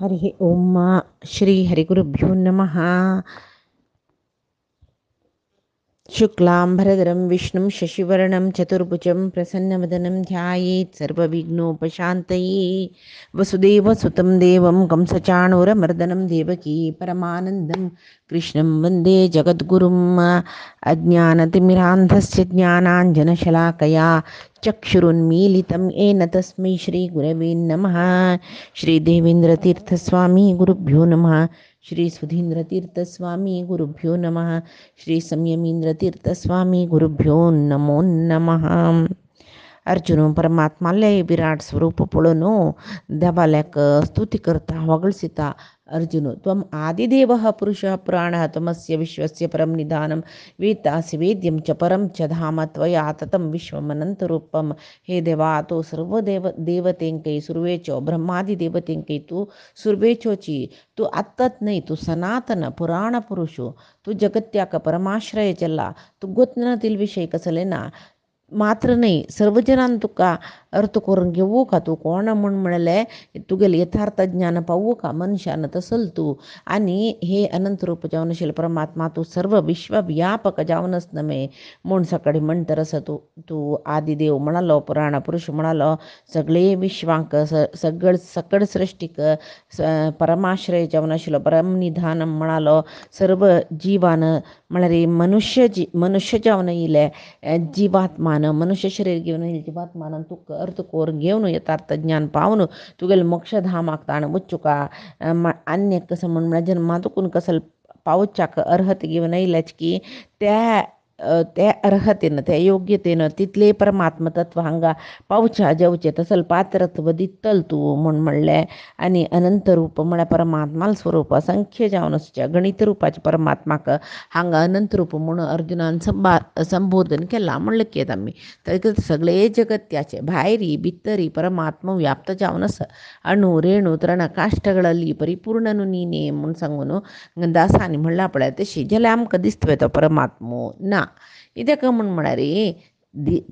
हरि ओम श्री हरिगुरुभ्यो नमः। शुक्लांबरधरं विष्णुं शशिवर्णं चतुर्भुजं प्रसन्नवदनं ध्यायेत् सर्वविघ्नोपशान्तये। वसुदेवसुतं देवं कंसचाणूरमर्दनं देवकी परमानन्दं कृष्णं वन्दे जगद्गुरुम्। अज्ञानतिमिरान्धस्य ज्ञानाञ्जनशलाकया चक्षुरुन्मीलितं येन तस्मै श्रीगुरवे नमः। श्रीदेवेन्द्रतीर्थस्वामी गुरुभ्यो नमः। श्री सुधींद्रतीर्थस्वामी गुरुभ्यो नमः। श्री संयमींद्रतीर्थस्वामी गुरुभ्यो नमो नमः. ಅರ್ಜುನು ಪರಮಾತ್ಮಲ್ಲೇ ವಿರಾಟ್ ಸ್ವರೂಪ ಪೊಳನು ದಬಲಕ ಸ್ತುತಿ ಕರ್ತ ಹೊಗಳಿಸಿತ ಅರ್ಜುನು ತ್ವಂ ಆದಿದೇವಃ ಪುರುಷಃ ಪ್ರಾಣಃ ತ್ವಮಸ್ಯ ವಿಶ್ವಸ್ಯ ಪರಂ ನಿಧಾನಂ ವೇತ್ತಾಸಿ ವೇದ್ಯಂ ಚ ಪರಂ ಚ ಧಾಮ ತ್ವಯಾ ತತಂ ವಿಶ್ವಮನಂತರೂಪಂ. ಹೇ ದೇವಾ तो सर्व देवतेंकै सुर्वेचो ब्रह्मादि देवतेंकै तू सुर्वेचोची तू आत्ताच नाही, तू सनातन पुराण पुरुषो, तू जगत्याक परमाश्रय चल्ला, तू गोतनातील विषय कसले ना मात्र नाही सर्वजणां तुका अर्थ करून घेऊ का, तू कोण म्हण म्हणले तुगेले यथार्थ ज्ञान पाहू का मनुष्यानं तसल तू. आणि हे अनंतरूप जावनशील परमात्मा तू सर्व विश्वव्यापक जावनच नमे म्हणून सकाळी म्हणतर असं तू तू आदिदेव म्हणालो, पुराण पुरुष म्हणालो, सगळे विश्वांक सकळ सृष्टीक परमाश्रय जावनशील परमनिधान म्हणालो, सर्व जीवान म्हणारे मनुष्य जावन येले जीवात्मान मनुष्य शरीर घेऊन येईल जीवात्मान तू अर्थ कोर घेऊन यथार्थ ज्ञान पावून तुगेल मोक्षधामाक ताण मुच्चुका अन्य कसं म्हणून जन्मातून कसल पावच्याक अर्हत घेऊन येईलच की त्या अर्हतेनं त्या योग्यतेनं तिथले परमात्म तत्व हांगा पावच्या जेवचे तसल पात्रत्व दितल तू म्हणून म्हणले. आणि अनंत रूप म्हणा परमात्माल स्वरूप असंख्य जावनसच्या गणित रूपाचे परमात्माक हांगा अनंत रूप म्हणून अर्जुनान संबोधन केला म्हणलं की आम्ही तर सगळे जगत्याचे भायरी भितरी परमात्म व्याप्त जावनस अणु रेणू तृण काष्ठಗಳಲ್ಲಿ ಪರಿಪೂರ್ಣನು ನೀನೇ म्हणून सांगून दासानी म्हणला पडला तशी ज्याला आमकां दिसतोय तो परमात्मो ना ಇದಕ್ಕೆ म्हणारे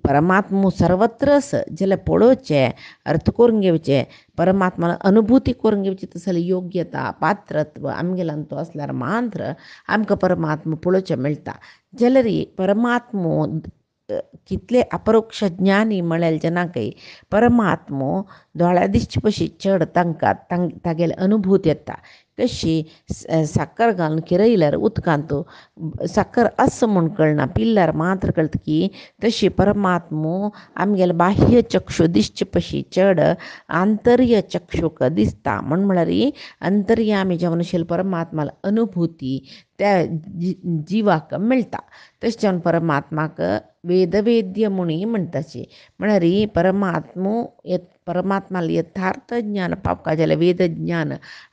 परमात्मो सर्वत्रच ज्याला पळोवचे अर्थ करून घेवचे परमात्माला अनुभूती करून घेवची तसली योग्यता पात्रत्व आमगेल्यान तो असल्यार मात्र आमकां परमात्म पळोवचें मेळटा. जाल्यार परमात्मो कितले अपरोक्ष ज्ञानी म्हळ्यार जनाकय परमात्मो दोळ्या दिश्चे पशी चड तांकां तागेले अनुभूत येता. कशी साखर घालून किरयल्यार उदकांत साखर असं म्हूण कळना पिल्ल्यार मात्र कळटा की तशी परमात्मो आमगेले बाह्य चक्षु दिश्चे पशी चड आंतर्य चक्षुक दिसता म्हळ्यार अंतर्यामी जावनशील परमात्माला अनुभूती त्या जिवाक मेळटा. तशें जावन परमात्माक वेदवेद्य मुनी म्हणटाची म्हळ्यार परमात्माला यथार्थ ज्ञान पावका जाल्यार वेद ज्ञान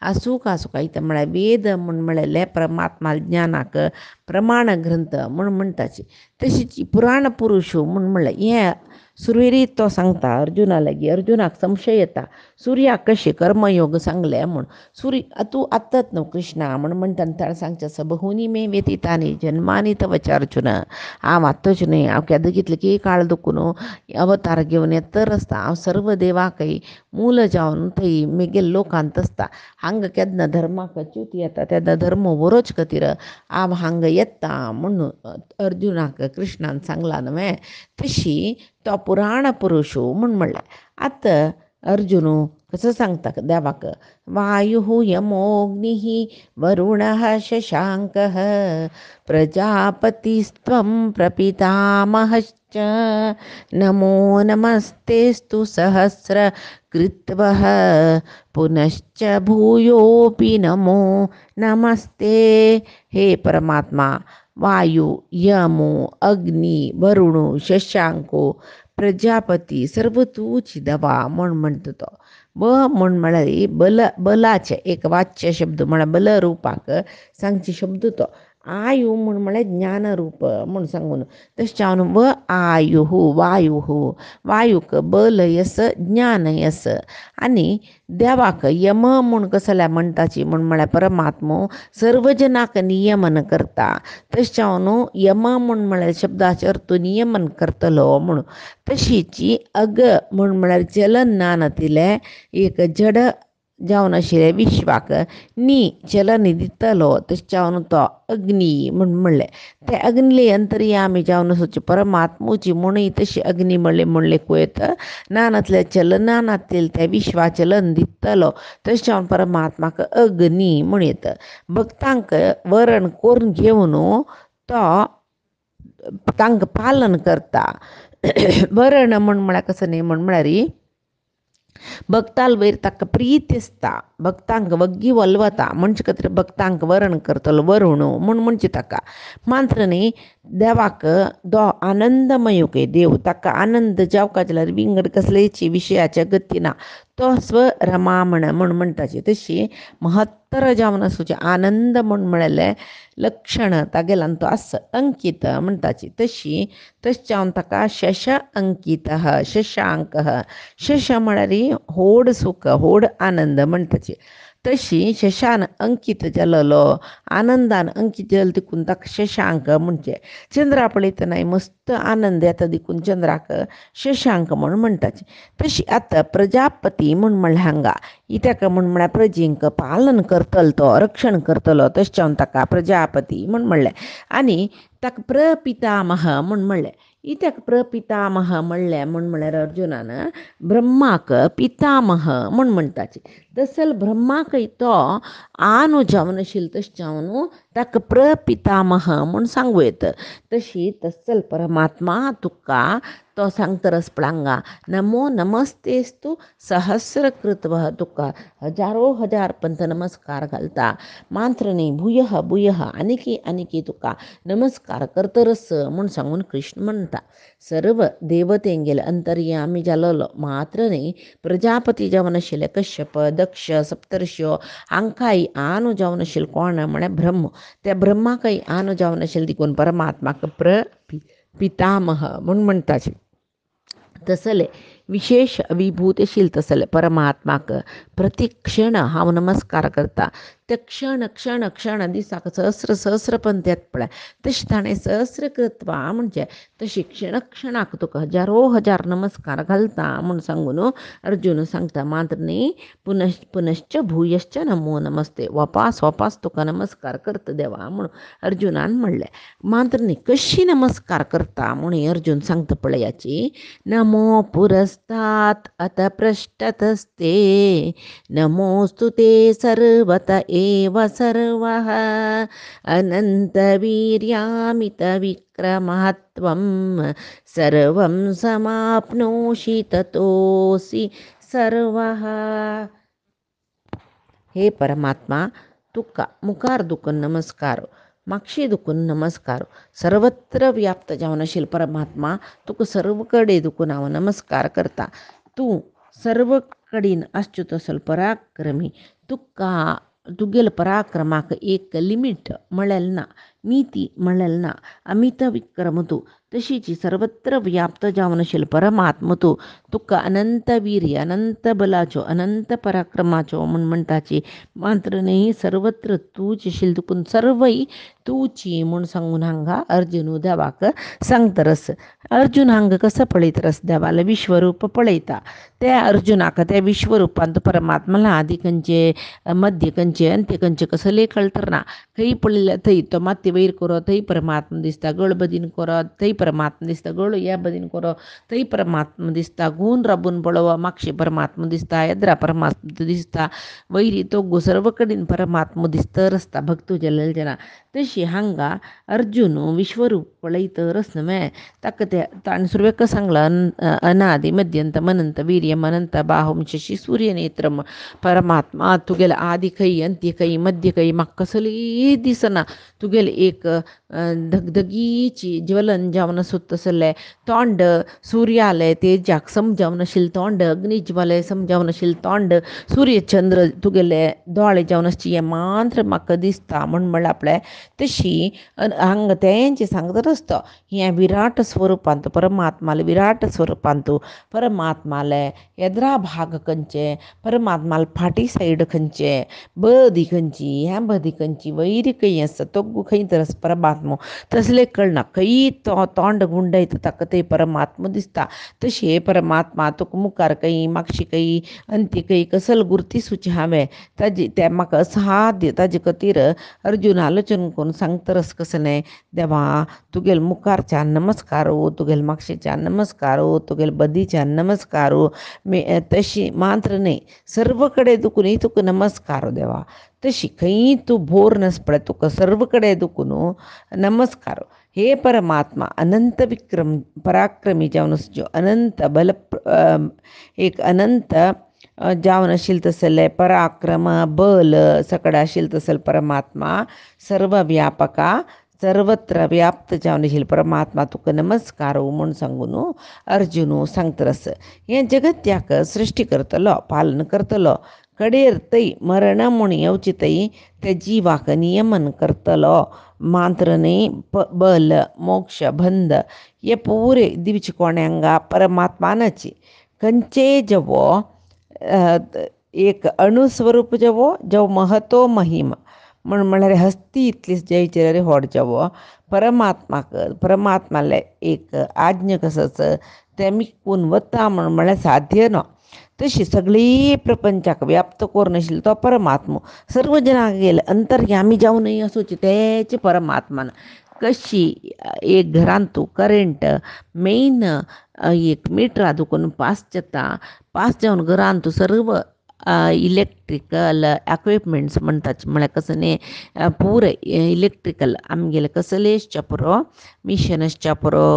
आसूं का इथं म्हळ्यार वेद म्हूण म्हणलेले परमात्मा ज्ञानाक प्रमाण ग्रंथ म्हणून म्हणटाची. तशीच पुराण पुरुश म्हूण म्हणलें हें सुरवेरीत तो सांगता अर्जुना लागीं. अर्जुनाक संशय येता सूर्याक कशें कर्मयोग सांगले म्हूण. सूर्य तूं आत्ताच न्हू कृष्णा म्हूण म्हणटा ताणें सांगचें सबहुनी मे व्यतीतानी जन्मानी तव च अर्जुन. हांव आत्ताच न्ही हांव केदां कितले की काळ दुखून अवतार घेवन येतर आसता. हांव सर्व देवाकय मूल जावन थंय मेगेल लोकांत आसता. हांगा केन्ना धर्माक च्यूत येता तेन्ना धर्म वरोच खातीर हांव हांगा येता म्हणून अर्जुनाक कृष्णान सांगला न्हय. तशी तो पुराण पुरुष म्हूण म्हणलें. आतां अर्जुन कसं सांगता देवाक वायु यमोऽग्निः वरुणः शशाङ्कः प्रजापतिस्त्वं प्रपितामहश्च नमो नमस्तेस्तु सहस्रकृत्वः पुनश्च भूयोऽपि नमो नमस्ते. हे परमात्मा वायू यमो अग्नी वरुणो शशांको प्रजापती सर्व तूच देवा म्हणतो तो. म्हूण म्हळ्यार बलाचे एक वाच्य शब्द म्हळ्यार बल रुपाक सांगचे शब्द तो. आयु म्हूण म्हळ्यार ज्ञान रूप म्हूण सांगून तशें जावन आयु वायूक बल यस ज्ञान यस. आनी देवाक यम म्हूण कसल्या म्हणटाची म्हूण म्हळ्यार परमात्मो सर्व जनाक नियमन करता. तशें जावन यम म्हूण म्हळ्यार शब्दाचो अर्थ नियमन करतलो म्हणून. तशीची अग म्हूण म्हळ्यार जलनान तिले एक जड जावन आशिल्ले विश्वाक नी चलन दितलो तशें तो अग्नी म्हूण म्हणलें. ते अग्निले अंतर्यामी जावन सोचे परमात्मूची म्हणून तशी अग्नी म्हणले कुयत नानातल्या चलनानातील त्या विश्वा चलन दितलो तशें जावन परमात्माक अग्नी म्हणत. भक्तांक वरण करून घेवन तो तांकां पालन करता. वरण म्हळ्यार कसं न्ही म्हळ्यार भक्ताल वयर ताका प्रीत आसता, भक्तांक वग्गी वलवता म्हणजे खातीर भक्तांक वरण करतलो वरुण म्हणजे ताका मात्र न्ही देवाक दो आनंदमयूके देव ताका आनंद जावका जाल्यार विंगड कसलेची विशयाच्या गती ना. तो स्वरमामण म्हणटाची तशी महत्तर जावन आसूचे आनंद म्हळ्यार लक्षण तागेल्यान तो आस अंकीत म्हणटाची तशी जावन ताका शश अंकित शशांक शश म्हळ्यार होड सुख होड आनंद म्हणटाची तशी शशान अंकीत जाल्लो आनंदान अंकीत जालो देखून ताका शशांक म्हणजे चंद्रा पळयतना मस्त आनंद येता देखून चंद्राक शशांक म्हणटाची तशी आतां प्रजापती म्हणल्यार हांगा इत्याक म्हळ्यार प्रजेंक पालन करतलो तो रक्षण करतलो तशें जावन ताका प्रजापती म्हणलें. आनी ताका प्रपितामह म्हणलें. इत्याक प्रपितामह म्हणल्यार अर्जुनान ब्रह्माक पितामह म्हणटाची दसल ब्रह्माकय तो आनु जावन आशिल्लो तशें जावन ताका प्रपितामह म्हूण सांगूं येता. तशी दसल परमात्मा तुका तो सांगता रसपळांगा नमो नमस्तेस्तु सहस्रकृतवः तुका हजारो हजार पंत नमस्कार घालता मात्र न्ही भूयः भूयः आनिकी तुका नमस्कार करतरस म्हूण सांगून कृष्ण म्हणटा. सर्व देवतेंगेले अंतर्यामी जालोलो मात्र न्ही प्रजापती जावन आशिल्ले कश्यप दक्ष सप्तर्ष्यो हांकांय आनु जावन आशिल्लो कोण म्हळ्यार ब्रह्म. त्या ब्रह्माकय आनु जावन आशिल्लो देखून परमात्माक पितामह म्हणटाचे. तसले विशेष विभूतशील तसले परमात्माक प्रतिक्षण हांव नमस्कार करता. ते क्षण क्षण क्षण दिसाक सहस्र पंत येत पळय तशें ताणें सहस्रकृत्वा म्हणजे तशी क्षण क्षणाक तुका हजारो हजार नमस्कार घालता म्हूण सांगून अर्जुन सांगता. मात्र न्ही पुनश्च भूयश्च नमो नमस्ते वापास तुका नमस्कार करता देवा म्हूण अर्जुनान म्हणलें. मात्र न्ही कशी नमस्कार करता म्हूण अर्जुन सांगता पळयाची नमो पुरस्तात् अत पृष्ठतस्ते नमोस्तु ते सर्वत एव सर्वः अनन्तवीर्यामितविक्रमत्वं सर्वं समाप्नोषि ततोऽसि सर्वः. हे परमात्मा तुका मुखार दुखून नमस्कार मागशी दुखून नमस्कार सर्वत्र व्याप्त जावन आशिल्लो परमात्मा तुका सर्व कडेन दुखून हांव नमस्कार करता. तूं सर्व कडेन आसच्यो तसलो पराक्रमी तुका तुगेले पराक्रमाक एक लिमीट म्हणलेलें ना मिती म्हणलेलें ना. अमित विक्रम तूं तशीची सर्वत्र व्याप्त जावन आशिल्लो परमात्मा तूं तुका अनंत वीर्य अनंत बलाच्यो अनंत पराक्रमाच्यो म्हणटाची मात्र न्ही सर्वत्र तूच आशिल्लो देखून सर्वय तूची म्हूण सांगून हांगा अर्जुन देवाक सांगता रस. अर्जुन हांगा कसो पळयता रस देवाले विश्वरूप पळयता. त्या अर्जुनाक त्या विश्वरूपांत परमात्माला आदी खंयचे मध्य खंयचे अंत्य खंयचे कसो लेख कळतर ना. खंय पळयल्यार थंय तो माती वयर करो थंय परमात्मा दिसता गळ बदीन करो थंय परमात्मा दिसता गळ ह्या बदीन करो थंय परमात्मा दिसता गुण राबून पळोवप मागशे परमात्मा दिसता येद्रा परमात्मा दिसता वैरी तो सर्व कडेन परमात्मा दिसतर आसता भक्त जल्लेले जना. तशी हांगा अर्जुन विश्वरूप पळयतर न्हय ताका ते ताणें सुरवेक सांगलां अनादि मध्यंत मनंत वीर्यम अनंत बाहुम शशी सूर्यनेत्रम परमात्मा तुगेले आदी खंय अंत्य खंय मध्य खंय म्हाका कसलीय दिसना. तुगेले एक धगधगीची ज्वलन जावन आसूं तसलें तोंड सुर्याले तेजाक समजावन आशिल्लें तोंड अग्निज्वाले समजावन आशिल्लें तोंड सूर्य चंद्र तुगेले दोळे जावन आसचे हें मात्र म्हाका दिसता म्हळ्यार आपलें तशी हांग तेंचे सांगता आसता हें विराट स्वरुपांत परमात्माले विराट स्वरुपांत परमात्माले येद्रा भाग खंयचे परमात्माले फाटी सायड खंयचे बदी खंयची ह्या बदी खंयची वयर खंय आसा तोग्गू खंय तर आसा परमात्मो तसले कळना खंय तोंड गुंडयता ताका ते परमात्मो दिसता तशी हे परमात्मा तुका मुखार खंय मागशी खंय अंती खंय कसल गुर्ती सुची हांवें ताजी ते म्हाका साध्य ताजे खातीर अर्जुन आलोचन करून सांगता रस कसले देवा तुगेल मुखारच्यान नमस्कारो तुगेल मागशेच्यान नमस्कारो तुगेल बदीच्यान नमस्कारो तशी मात्र न्ही सर्व कडेन दुखूनय तुका नमस्कार देवा तशी खंय तूं भोर नसपडे तुका सर्व कडेन दुखून नमस्कार हे परमात्मा अनंत विक्रम पराक्रमी जावन जो अनंत बल एक अनंत जावन आशिल्लो तसले पराक्रम बल सकड आशिल्लो तसले परमात्मा सर्व व्यापका सर्वत्र व्याप्त जावन आशिल्लो परमात्मा तुका नमस्कार म्हूण सांगून अर्जुन सांगतरस हें जगत्याक सृश्टी करतलो पालन करतलो कडेर तै मरण म्हूण येवची तै ते जिवाक नियमन करतलो मात्र न्ही बल मोक्ष बंध हे पुरे दिवचे कोण्यांगा परमात्मानाची खंयचे जवो एक अणुस्वरूप जवो जो महतो महिम म्हळ्यार हस्ती इतली जयचेर व्हड जवो परमात्माले एक आज्ञ कसोच तेमी कोण वता म्हळ्यार साध्य न्हय तशी सगळी प्रपंचाक व्याप्त करून आशिल्लो तो परमात्मो सर्व जनांक गेले अंतर्यामी जावनय असोच तेचे परमात्मान कशी एक घरांत तूं करंट मेन एक मिटरा दुखून पास जावन घरांत तूं सर्व इलेक्ट्रिकल इक्विपमेंट्स म्हणटात म्हळ्यार कसं न्ही पुरे इलेक्ट्रिकल आमगेले कसले आसच्या पुरो मिशन आसच्या पुरो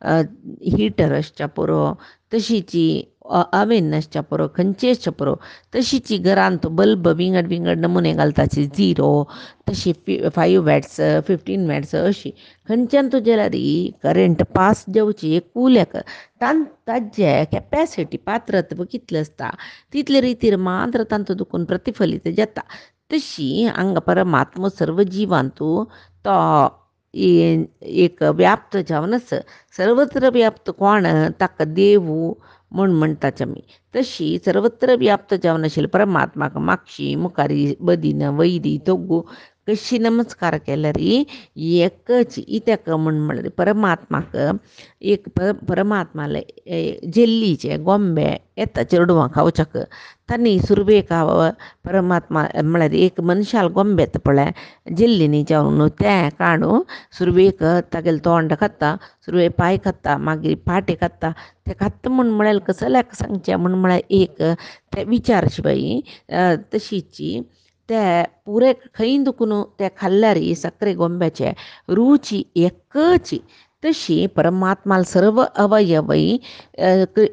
हिटर आसच्या पुरो तशीची अवेन आसच्या पुरो खंयची आसच्या पुरो तशीची घरांत बल्ब विंगड नमुने घालताची 0 तशी 5 वॅट्स 15 वॅट्स अशी खंयच्यान तुजे जाल्यार करंट पास जावची एक कुल्याक ताजे कॅपॅसिटी पात्रत्व कितलें आसता तितले रितीर मात्र तांचो दुखून प्रतिफलीत जाता तशी हांगा परमात्मो सर्व जिवांतू तो एक व्याप्त जावनच सर्वत्र व्याप्त कोण ताका देव म्हूण म्हणटाच आमी तशी सर्वत्र व्याप्त जावन आशिल्लो परमात्माक मागशी मुखारी बदीन वैरी तोग्गू कशी नमस्कार केल्यार एकच इत्याक म्हळ्यार परमात्माक एक परमात्माले जेल्लीचे गोंबे येता चेडवां खावच्याक तांणी सुरवेक परमात्मा म्हळ्यार एक मनशाल गोंबे येता पळय जेल्लीनी जावन तें काडून सुरवेक तागेलें तोंड खाता सुरवे पांय खाता मागीर पाटे खाता ते खाता म्हळ्यार कसल्याक सांगचें म्हळ्यार एक ते विचार शिवाय तशीची ते पुरे खंय दुखून ते खाल्ल्यार सक्रे गोंब्याचे रुची एकच तशी परमात्माल सर्व अवयवय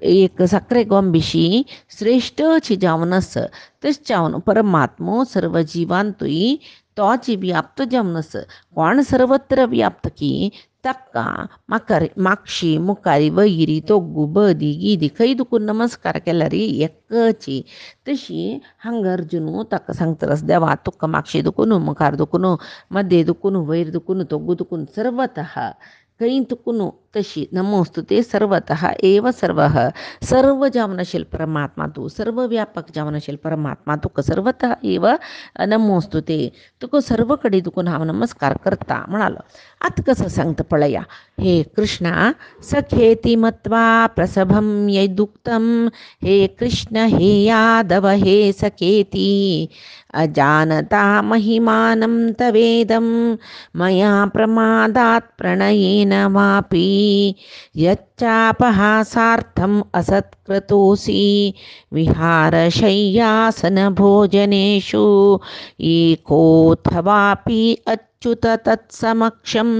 एक सक्रे गोंबिशी श्रेष्ठची जावन आस तश जावन परमात्मो सर्व जिवांतूय तोच व्याप्त जावन आस कोण सर्वत्र व्याप्त की ताका मागशी मुखारी वैरी तोग्गू बदी गिदी खंय दुखून नमस्कार केल्यार एकच तशी हांगा अर्जुन ताका सांगतरस देवा तुका मागशी दुखून मुखार दुखून मध्य दुखून वयर दुखून तोग्गू दुखून सर्वतः खंय दुखून तशी नमोस्तुते सर्वतः एव सर्व जावन आशिल्लो परमात्मा तूं सर्व व्यापक जावन आशिल्लो परमात्मा तुका सर्वतः एव नमोस्तुते तुका सर्व कडेन दुखून हांव नमस्कार करता म्हणालो आतां कसं सांगता पळया हे कृष्णा सखेती मत्वा प्रसभं यदुक्तं हे कृष्ण हे यादव हे सखेती अजानता महिमानं तवेदं मया प्रमादात् प्रणयेन वापि यच्चापहासार्थम् असत्कृतोऽसि विहारशय्यासनभोजनेषु एकोऽथवापि अच्युत तत्समक्षं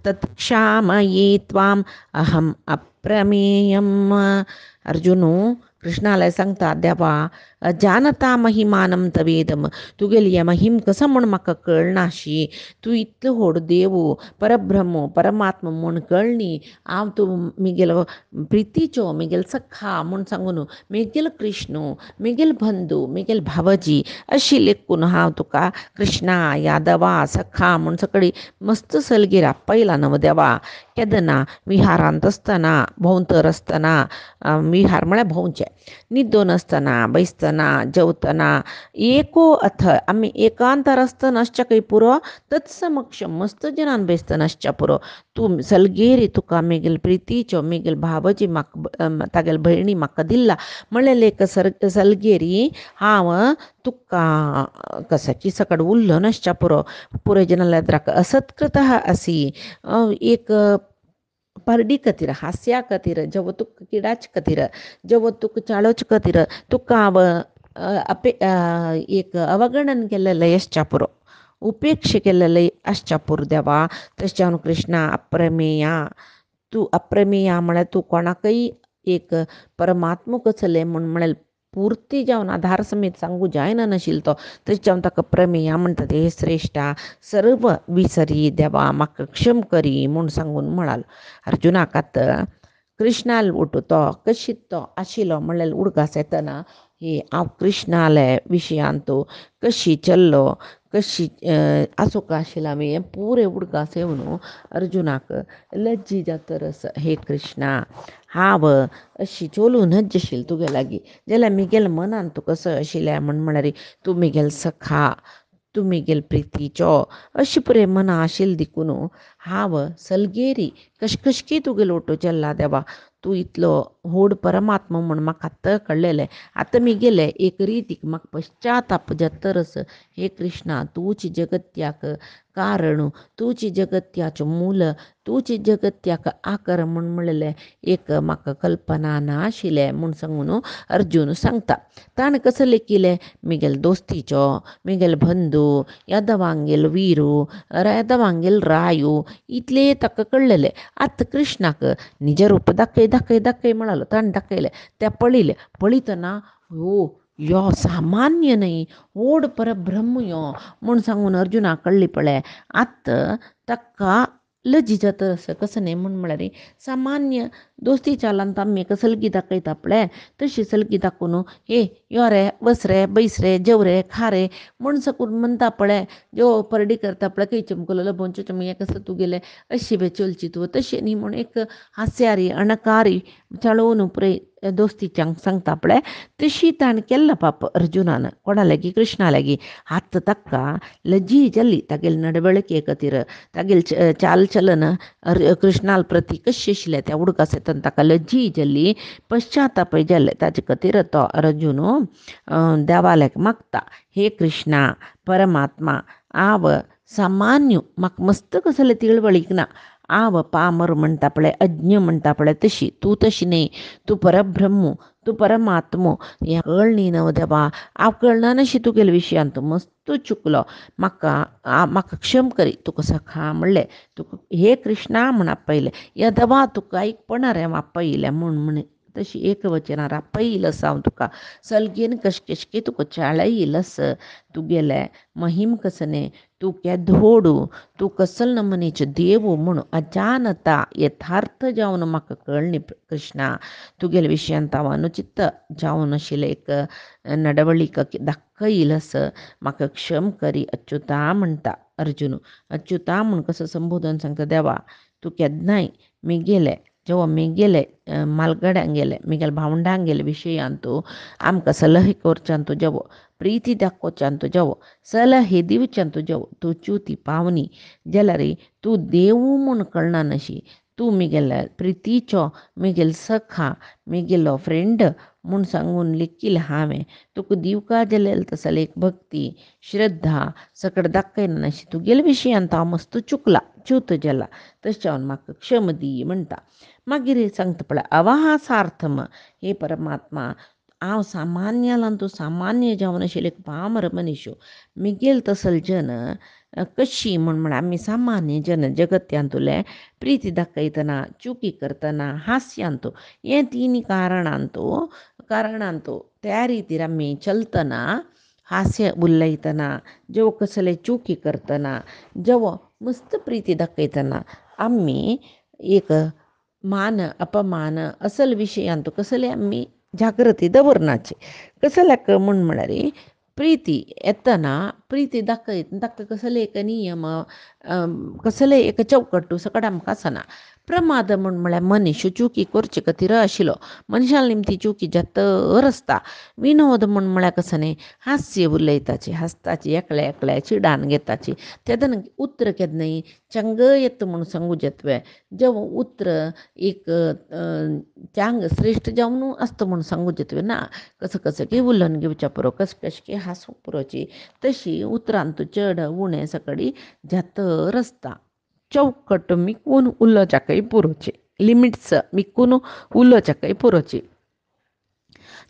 तत्क्षामये त्वाम् अहम् अप्रमेयम् अर्जुनो कृष्णाला सांगता देवा जानता महिमानम तवेदम तुगेली या महिम कसं म्हण म्हाका कळनाशी तू इतलो व्हड देव परब्रह्म परमात्मा म्हूण कळनी हांव तूं मिगेल प्रितीचो मिगेल सखा म्हूण सांगून मिगेल कृष्ण मिगेल बंधू मिगेल भावजी अशी लेखून हांव तुका कृष्णा यादवा सखा म्हूण सकळी मस्त सलगीर आपयला न्हू देवा केदना विहारांत आसतना भोंवतर आसतना विहार म्हळ्यार भोंवचें न्हिदोन आसतना बसतना जेवतना एको अथ आमी एकांतर आसतना काही पुरो तत्समक्ष मस्त जनान बेसतना पुरो तूं सलगेरी तुका मिगेल प्रितीचो मिगेल भावजी म्हाका तागेल भयणी म्हाका दिला म्हणलें लेक सलगेरी हांव तुका कसाची सकड उरलो नासच्या पुरो पुरे जनाला एद्राक असत्कृतः असी एक परडी खातीर हास्या खातीर जेव तुका किडाच खातीर जेव तुका चाळोच खातीर तुका हांव एक अवगणन केलेलें आसच्या पुरो उपेक्षा केलेलें आसच्या पुरो देवा तशें हांव कृष्णा अप्रमेया तूं अप्रमेया म्हळ्यार तूं कोणाकय एक परमात्मा कसलें म्हळ्यार पुर्ती जावन आधार समेत सांगू जायना नाशिल्लो तो तशें जावन ताका प्रमेया म्हणटा ते श्रेश्ठा सर्व विसरी देवा म्हाका क्षम करी म्हूण सांगून म्हणालो अर्जुनाकात कृष्णाल उठो तो कशी तो आशिल्लो म्हणल्यार उडगास येतना हे हांव कृष्णाले विशयांत कशी चल्लो कशी आसोका आशिल्लो आमी हें पुरे उडगास येवन अर्जुनाक लज्जी जातरस हे कृष्णा हांव अशी चोलूनच आशिल्लें तुगे लागीं जाल्यार मिगेल मनान तूं कसो आशिल्लें म्हळ्यार तूं मिगेल सखा तूं मिगेल प्रितीचो अशी पुरे मना आशिल्ली देखून हांव सलगेरी कशकी तुगेलो ओटो चल्ला देवा तूं इतलो व्हड परमात्मा म्हूण म्हाका आतां कळलेलें आतां मिगेलें एक रितीक म्हाका पश्चाताप जातरस हे कृष्णा तूंच जगत्याक कारण तूंच जगत्याचो मूल तूंच जगत्याक आकर म्हूण म्हणलेलें एक म्हाका कल्पना नाशिल्लें म्हूण सांगून अर्जून सांगता ताणें कसो लेखिल्लें मिगेल दोस्तीचो मिगेल बंधू यादवांगेल वीरू यादवांगेल रायू इतलें ताका कळलेलें आतां कृष्णाक निजें रूप दाखय म्हणालो ताणें दाखयलें तें पळयतना यो सामान्य न्हय व्हड परब्रह्म यो म्हूण सांगून अर्जुनाक कळ्ळी पळय आतां ताका लज्जी जाता कसं न्ही म्हळ्यार सामान्य दोस्ती चालांत आमी एका सलगी दाखयता पळय तशी सलगी दाखोवन हे यो रे बस रे बैस रे जेव रे खा रे म्हूण सकून म्हणटा पळय जेव परडी करता पळय खंय चमकलो बोंचो चमी हें कसो तुगेलें अशी बे चलची तूं तशें न्ही म्हूण एक हास्यारी अणकारी चाळोवन पुरे दोस्तीच्यांक सांगता पळय तशी ताणें केल्ला पाप अर्जुनान कोणा लागीं कृष्णा लागीं आतां ताका लज्जी जाल्ली तागेल नडवळके खातीर तागेल चाल चलन कृष्णाल प्रती कशी आशिल्लें त्या उडकास येतना ताका लज्जी जाल्ली पश्चातापय जाल्लें ताजे खातीर तो अर्जून देवाल्याक मागता हे कृष्णा परमात्मा हांव सामान्य म्हाका मस्त कसलें तिळवळीक ना हांव पामर म्हणटा पळय अज्ञ म्हणटा पळय तशी तूं तशी न्ही तूं परब्रह्म तूं परमात्मो हें कळ्ळी न्हय देवा हांव कळना नाशी तुगेले विशयांत मस्त चुकलो म्हाका क्षम करी तुका सखा म्हणलें तुका हे कृष्णा म्हण आपयलें या देवा तुका आयकपणां रे आपयलें म्हूण तशी एक वचनार आपयलस हांव तुका सलगेन कशकी तुका चाळयलस तुगेलें महिम कसने तूं केदोडू तूं कसल नमनेचो देव म्हूण अजानता यथार्थ जावन म्हाका कळ्ळी कृष्णा तुगेले विशयांत हांव अनुचित जावन आशिल्लें एक नडवळीक दाखयलस म्हाका क्षम करी अच्युता म्हणटा अर्जून अच्युता म्हूण कसो संबोधन सांगता देवा तूं केन्नाय मिगेलें जेवा मिगेलें मालगड्यांक गेलें मिगेल भावंडांक गेले विशयांत आमकां सलहे करच्यान तूं जेवो प्रिती दाखोवच्यान तूं जेवो सलहे दिवच्यान तूं जेवो तूं च्युती पावनी जाल्यार तूं देव म्हूण कळना नशी तूं मिगेल प्रितीचो मिगेल सखा मिगेलो फ्रेंड म्हूण सांगून लेखिल्लें हांवें तुका दिवका जाल्यार तसले एक भक्ती श्रद्धा सकड दाखयना नाशी तुगेले विशयांत हांव मस्त चुकला च्यूत जाला तशें जावन म्हाका क्षम दी म्हणटा मागीर सांगता पळय अवाहासार्थम हे परमात्मा हांव सामान्यालां तूं सामान्य जावन आशिल्लो एक पामर मनीस मिगेल तसल जन कशी म्हण आमी सामान्य जन जगत्यांतुले प्रीती दाखयतना चुकी करतना हास्यांतू हे तीन कारणांतू त्या रितीर आमी चलतना हास्य उलयतना जेव कसले चुकी करतना जेव मस्त प्रीती दाखयतना आमी एक मान अपमान असल विशयांतू कसले आमी जागृती दवरनाची कसल्याक म्हळ्यार प्रीती येतना प्रीती दाखय कसले एक नियम कसले एक चौकट्टू सकट आमकां आसना प्रमाद म्हळ्यार मनीस चुकी करचे खातीर आशिल्लो मनशाल निमती चुकी जातर आसता विनोद म्हळ्यार कसो न्ही हास्य उलयताची हसताची एकल्या चिडान घेताची तेदन उतर केदनय चंग येत म्हूण सांगू जेतवे जेव उतर एक चांग श्रेष्ठ जावन आसता म्हूण सांगू जेतवे ना कसं की उलोवन घेवच्या पुरो कशें की हांसूंक पुरोची तशी उतरांतू चड उणें सकडी जातर आसता चौकट मिकून उलोवच्याकय पुरोची लिमिट्स मिकून उलोवच्याकय पुरोची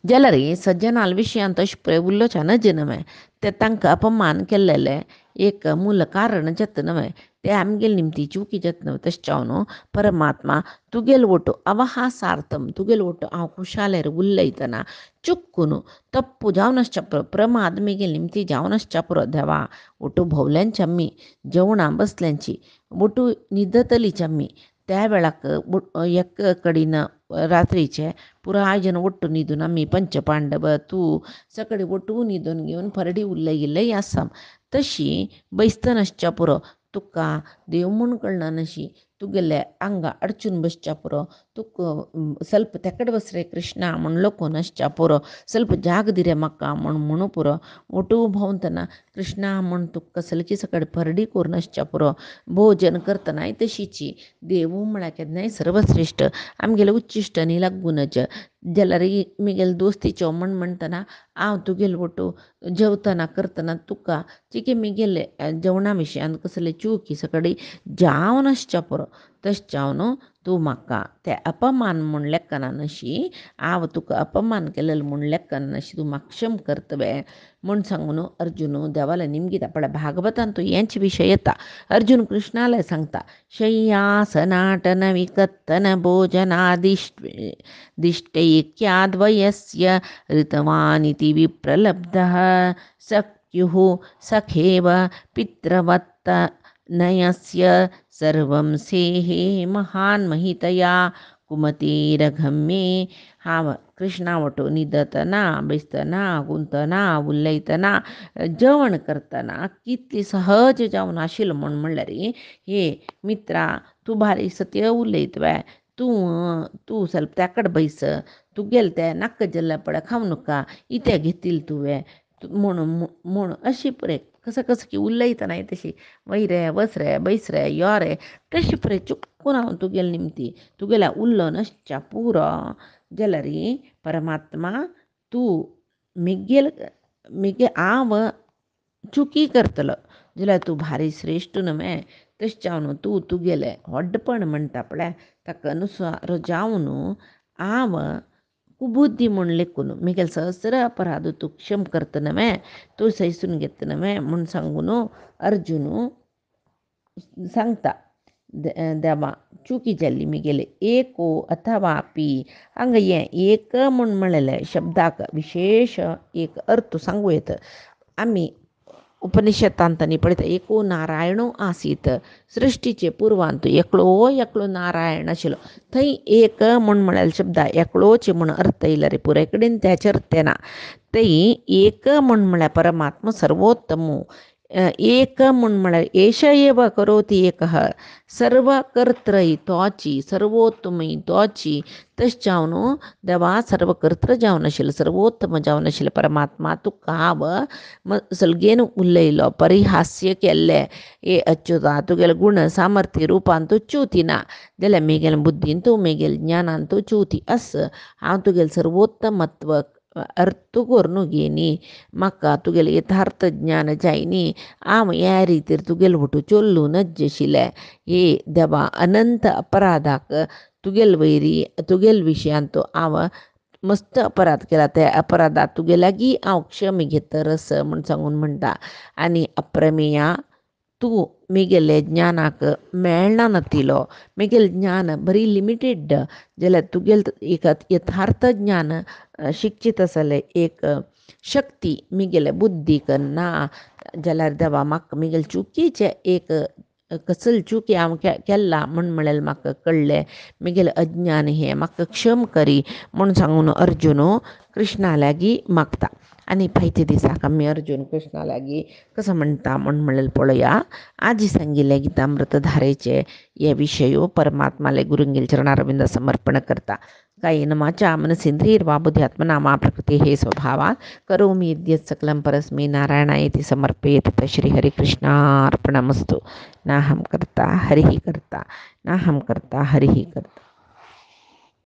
जाल्यार सज्जनाल विशयांत तशें पळय उलोवच्या नजे न्हय ते तांकां अपमान केल्लेले एक मूल कारण जाता न्हय ते आमगेल निमती चुकी जाता न्हय तशें जावन परमात्मा तुगेल ओटू अवहासार्थम तुगेल ओटू हांव खुशालेर उलयतना चुकून तप्पू जावन आसच्या पुरो प्रमाद मिगेल निमती जावन आसच्या पुरो देवा ओटू भोवल्यांची आमी जेवणां बसल्यांची ओटू न्हिदतलीची आमी त्या वेळाक एक कडेन रात्रीचे पुराय जन ಒಟ್ಟು न्हिदून आमी पंचपांडव तूं सगळे ಒಟ್ಟು न्हिदून घेवन परडी उरलें आसा तशी बसतना नासच्या पुरो तुका देव म्हूण कळना नशी तुगेले आंगा अडचून बसच्या पुरो तुका ಸ್ವಲ್ಪ तेकड बस रे कृष्णा म्हूण लोकून आसच्या पुरो ಸ್ವಲ್ಪ जाग दी रे म्हाका म्हणू पुरो ಒಟ್ಟು भोंवतना कृष्णा म्हूण तुका कसलकी सकड परडी करून आसच्या पुरो भोजन करतनाय तशीची देव म्हळ्यार केन्नाय सर्वश्रेश्ठ आमगेले उच्चिश्ट न्ही लागूनच जाल्यार मिगेल दोस्तीचो म्हणटना हांव तुगेल ओटू जेवतना करतना तुका चिके मिगेले जेवणा विशयांत कसले चुकी सकडी जावन आसच्या पुरो तशें जावन तूं म्हाका ते अपमान म्हूण लेखना नशी हांव तुका अपमान केलेलो म्हूण लेखना नशी तूं म्हाका क्षम करतवे म्हूण सांगून अर्जून देवाला निमगीता पळय भागवतान तूं हेंच विशय येता अर्जून कृष्णाला सांगता शय्यासनाटन विकत्तन भोजनादिष्टैक्याद्वयस्य ऋतवानिति विप्रलब्धः सख्युः सखेव पितृवत्त नयस्य सर्वं सेहे महान् महितया कुमतेरघम्ये हांव कृष्णा ओटू न्हिदतना बसतना गुंतना उलयतना जेवण करतना कितली सहज जावन आशिल्लो म्हणल्यार हे मित्रा तूं भारी सत्य उलयतवे तूं ಸ್ವಲ್ಪ तेकड बैस तुगेल ते नाक जल्ल्या पळय खावं नाका इते घेतील तुवें म्हूण अशी पळय कसं की उलयतना तशी वय रे वस रे बैस रे यो रे तशी पळय चुकून हांव तुगेल निमती तुगेल्या उल्लो नासच्या पुरो जाल्यार परमात्मा तूं मिगेल हांव चुकी करतलो जाल्यार तूं भारी श्रेश्ठ न्हय तशें जावन तूं तुगेलें व्हडपण म्हणटा पळय ताका अनुसार जावन हांव कुबुद्धी म्हूण लेखून मिगेल सहस्र अपराध तूं क्षम करता न्हय तूं सैसून घेता न्हय म्हूण सांगून अर्जून सांगता देवा चुकी जाल्ली मिगेले एको अथवा पी हांगा हें एक म्हूण म्हणलेलें शब्दाक विशेश एक अर्थ सांगू येता आमी उपनिशदांत न्ही पळयता एको नारायणो आसीत सृश्टीचे पुर्वांत एकलो नारायण आशिल्लो थंय एक म्हळ्यार शब्द एकलोच म्हूण अर्थ येयला रे पुराय कडेन त्याचे अर्थ ना थंय एक म्हळ्यार परमात्मा सर्वोत्तम एक म्हळ्यार एष एव करोति एकः सर्व कर्तृ तोची सर्वोत्तमय तोची तशें जावन देवा सर्व कर्तृ जावन आशिल्लो सर्वोत्तम जावन आशिल्लो परमात्मा तुका हांव सलगेन उलयलो परिहास्य केल्लें ए अच्युता तुगेले गुण सामर्थ्य रुपान तूं च्युती ना जाल्यार म्हगेले बुद्धीन तूं म्हगेले ज्ञानान तूं च्युती आस हांव तुगेलें सर्वोत्तमत्व अर्थ करून घेयनी म्हाका तुगेलें यथार्थ ज्ञान जायनी हांव ह्या रितीर तुगेले ओटू चोल्लूनच आशिल्लें हे देवा अनंत अपराधाक तुगेल वैरी तुगेल विशयांत हांव मस्त अपराध केला, त्या अपराधात तुगे लागी हांव क्षमी घेता रस म्हूण सांगून म्हणटा. आनी अप्रमेया तूं म्हगेले ज्ञानाक मेळना नातिलो, म्हगेलें ज्ञान बरी लिमिटेड जाल्यार तुगेलें एक यथार्थ ज्ञान शिकचीत आसलें एक शक्ती म्हगेल्या बुद्धीक ना जाल्यार देवा म्हाका म्हगेले चुकीचे एक कसल चुकी हांव केला म्हळ्यार म्हाका कळ्ळें, म्हगेलें अज्ञान हें म्हाका क्षम करी म्हूण सांगून अर्जुन कृष्णा लागीं मागता. आनी फायते दिसाक आमी अर्जून कृष्णा लागीं कसो म्हणटा म्हळ्यार पळोवया. आजी सांगिल्ले गीतामृत धारेचे हे विशयो परमात्माले गुरुंगेल चरणारविंद समर्पण करता. कायेन वाचा मनसेंद्रियर्वा बुद्ध्यात्मना मा प्रकृती हे स्वभावात् करोमि यद्यत् सकलं परस्मै नारायणायेति समर्पयेत्. श्री हरिकृष्णार्पणमस्तु. नाहं कर्ता हरिः कर्ता, नाहं कर्ता हरिः कर्ता.